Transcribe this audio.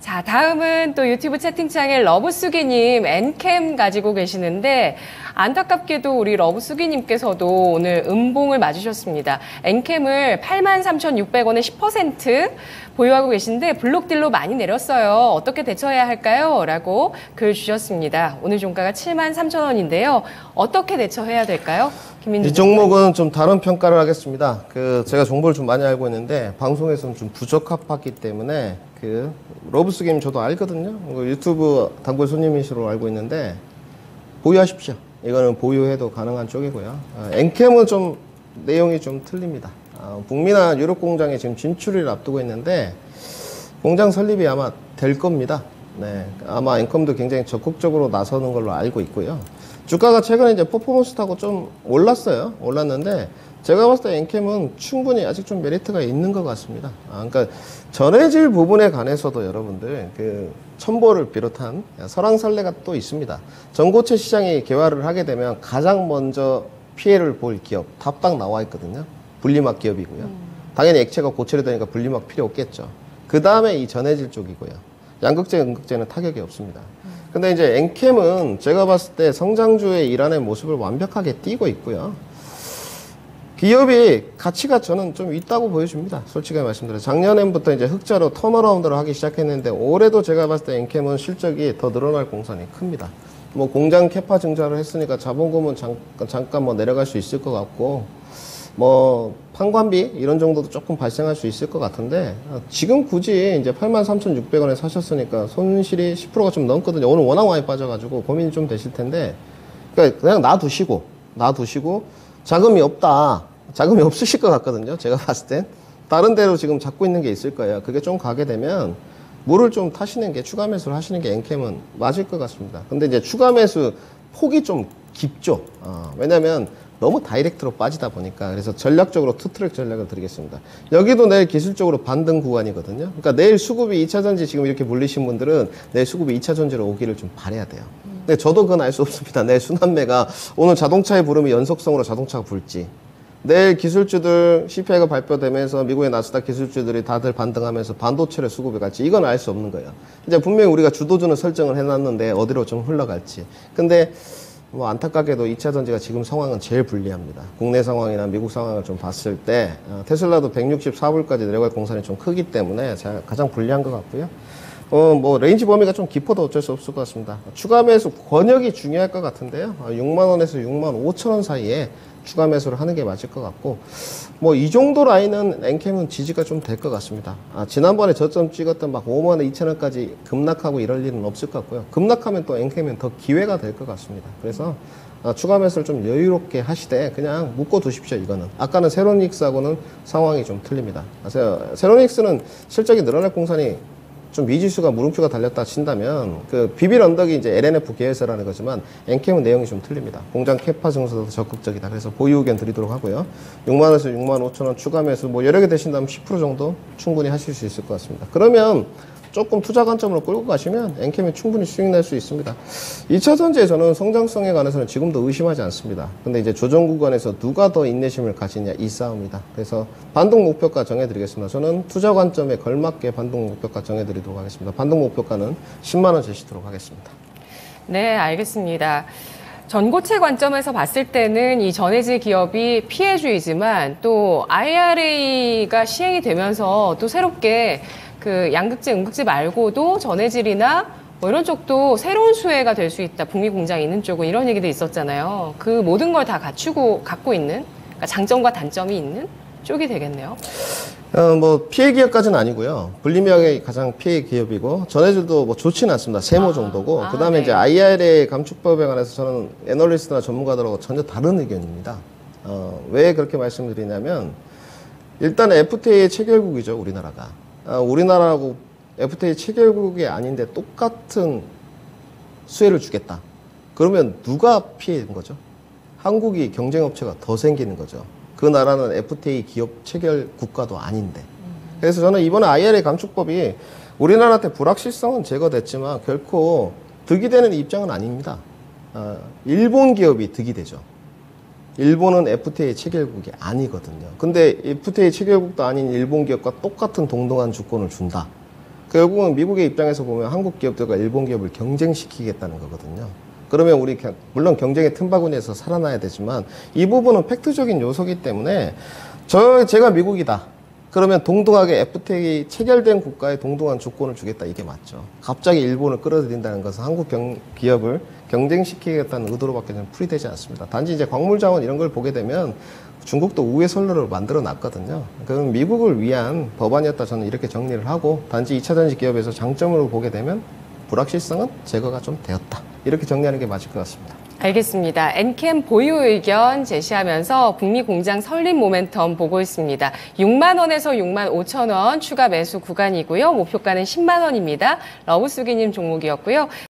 자, 다음은 또 유튜브 채팅창에 러브수기님 엔캠 가지고 계시는데 안타깝게도 우리 러브수기님께서도 오늘 음봉을 맞으셨습니다. 엔캠을 83,600원에 10% 보유하고 계신데 블록딜로 많이 내렸어요. 어떻게 대처해야 할까요? 라고 글 주셨습니다. 오늘 종가가 73,000원인데요. 어떻게 대처해야 될까요? 이 종목은 좀 다른 평가를 하겠습니다. 제가 정보를 좀 많이 알고 있는데 방송에서는 좀 부적합하기 때문에 러브스게임 저도 알거든요. 유튜브 단골 손님이시로 알고 있는데 보유하십시오. 이거는 보유해도 가능한 쪽이고요. 엔캠은 좀 내용이 좀 틀립니다. 북미나 유럽 공장에 지금 진출을 앞두고 있는데 공장 설립이 아마 될 겁니다. 네, 아마 엔컴도 굉장히 적극적으로 나서는 걸로 알고 있고요. 주가가 최근에 이제 퍼포먼스 타고 좀 올랐는데 제가 봤을 때 엔캠은 충분히 아직 좀 메리트가 있는 것 같습니다. 그러니까 전해질 부분에 관해서도 여러분들 첨보를 비롯한 설왕설래가 또 있습니다. 전고체 시장이 개화를 하게 되면 가장 먼저 피해를 볼 기업 답딱 나와 있거든요. 분리막 기업이고요. 당연히 액체가 고체로 되니까 분리막 필요 없겠죠. 그 다음에 이 전해질 쪽이고요. 양극재, 음극재는 타격이 없습니다. 근데 이제 엔캠은 제가 봤을 때 성장주의 일환의 모습을 완벽하게 띄고 있고요. 기업이 가치가 저는 좀 있다고 보여집니다. 솔직하게 말씀드려요. 작년부터 이제 흑자로 턴어라운드를 하기 시작했는데 올해도 제가 봤을 때 엔캠은 실적이 더 늘어날 공산이 큽니다. 뭐 공장 캐파 증자를 했으니까 자본금은 잠깐 뭐 내려갈 수 있을 것 같고 뭐 판관비 이런 정도도 조금 발생할 수 있을 것 같은데 지금 굳이 이제 83,600원에 사셨으니까 손실이 10%가 좀 넘거든요. 오늘 워낙 많이 빠져가지고 고민이 좀 되실 텐데 그러니까 그냥 놔두시고 자금이 없다. 자금이 없으실 것 같거든요. 제가 봤을 땐 다른 데로 지금 잡고 있는 게 있을 거예요. 그게 좀 가게 되면 물을 좀 타시는 게 추가 매수를 하시는 게 엔캠은 맞을 것 같습니다. 근데 이제 추가 매수 폭이 좀 깊죠. 왜냐면 너무 다이렉트로 빠지다 보니까 그래서 전략적으로 투트랙 전략을 드리겠습니다. 여기도 내일 기술적으로 반등 구간이거든요. 그러니까 내일 수급이 2차전지 지금 이렇게 물리신 분들은 내일 수급이 2차전지로 오기를 좀 바라야 돼요. 근데 저도 그건 알 수 없습니다. 내일 순환매가 오늘 자동차의 부름이 연속성으로 자동차가 불지 내일 기술주들 CPI가 발표되면서 미국의 나스닥 기술주들이 다들 반등하면서 반도체를 수급에 갈지 이건 알 수 없는 거예요. 이제 분명히 우리가 주도주는 설정을 해놨는데 어디로 좀 흘러갈지. 근데 뭐 안타깝게도 2차 전지가 지금 상황은 제일 불리합니다. 국내 상황이나 미국 상황을 좀 봤을 때 테슬라도 164불까지 내려갈 공산이 좀 크기 때문에 가장 불리한 것 같고요. 뭐 레인지 범위가 좀 깊어도 어쩔 수 없을 것 같습니다. 추가 매수 권역이 중요할 것 같은데요. 6만 원에서 6만 5천 원 사이에 추가 매수를 하는 게 맞을 것 같고 뭐 이 정도 라인은 엔캠은 지지가 좀 될 것 같습니다. 지난번에 저점 찍었던 막 5만 원, 2천 원까지 급락하고 이럴 일은 없을 것 같고요. 급락하면 또 엔캠은 더 기회가 될 것 같습니다. 그래서 추가 매수를 좀 여유롭게 하시되 그냥 묶어 두십시오. 이거는 아까는 세로닉스하고는 상황이 좀 틀립니다. 세로닉스는 실적이 늘어날 공산이 좀 미지수가 물음표가 달렸다 친다면 비빌 언덕이 이제 LNF 계열사라는 거지만 엔캠은 내용이 좀 틀립니다. 공장 캐파 증서도 적극적이다. 그래서 보유 의견 드리도록 하고요. 6만 원에서 6만 5천 원 추가 매수 뭐 여러 개 되신다면 10% 정도 충분히 하실 수 있을 것 같습니다. 그러면 조금 투자 관점으로 끌고 가시면 엔캠이 충분히 수익 낼 수 있습니다. 2차 전지에 저는 성장성에 관해서는 지금도 의심하지 않습니다. 근데 이제 조정 구간에서 누가 더 인내심을 가지냐 이 싸움이다. 그래서 반등 목표가 정해드리겠습니다. 저는 투자 관점에 걸맞게 반등 목표가 정해드리도록 하겠습니다. 반등 목표가는 10만 원 제시도록 하겠습니다. 네, 알겠습니다. 전고체 관점에서 봤을 때는 이 전해질 기업이 피해주의지만 또 IRA가 시행이 되면서 또 새롭게 양극재, 음극재 말고도 전해질이나 뭐 이런 쪽도 새로운 수혜가 될 수 있다. 북미 공장이 있는 쪽은 이런 얘기도 있었잖아요. 그 모든 걸 다 갖고 있는 그러니까 장점과 단점이 있는 쪽이 되겠네요. 뭐 피해 기업까지는 아니고요. 분리막이 가장 피해 기업이고 전해질도 뭐 좋지는 않습니다. 세모 정도고 그다음에 네. 이제 IRA 감축법에 관해서 저는 애널리스트나 전문가들하고 전혀 다른 의견입니다. 왜 그렇게 말씀드리냐면 일단 FTA 체결국이죠. 우리나라가. 우리나라하고 FTA 체결국이 아닌데 똑같은 수혜를 주겠다. 그러면 누가 피해인 거죠? 한국이 경쟁업체가 더 생기는 거죠. 그 나라는 FTA 기업 체결 국가도 아닌데. 그래서 저는 이번에 IRA 감축법이 우리나라한테 불확실성은 제거됐지만 결코 득이 되는 입장은 아닙니다. 일본 기업이 득이 되죠. 일본은 FTA 체결국이 아니거든요. 근데 FTA 체결국도 아닌 일본 기업과 똑같은 동등한 주권을 준다. 결국은 미국의 입장에서 보면 한국 기업들과 일본 기업을 경쟁시키겠다는 거거든요. 그러면 우리 물론 경쟁의 틈바구니에서 살아나야 되지만 이 부분은 팩트적인 요소이기 때문에 제가 미국이다. 그러면 동등하게 FTA 체결된 국가에 동등한 주권을 주겠다. 이게 맞죠. 갑자기 일본을 끌어들인다는 것은 한국 기업을 경쟁시키겠다는 의도로밖에 풀이되지 않습니다. 단지 이제 광물자원 이런 걸 보게 되면 중국도 우회 선로를 만들어 놨거든요. 그럼 미국을 위한 법안이었다 저는 이렇게 정리를 하고 단지 2차 전지 기업에서 장점으로 보게 되면 불확실성은 제거가 좀 되었다. 이렇게 정리하는 게 맞을 것 같습니다. 알겠습니다. 엔캠 보유 의견 제시하면서 북미 공장 설립 모멘텀 보고 있습니다. 6만 원에서 6만 5천 원 추가 매수 구간이고요. 목표가는 10만 원입니다. 러브수기님 종목이었고요.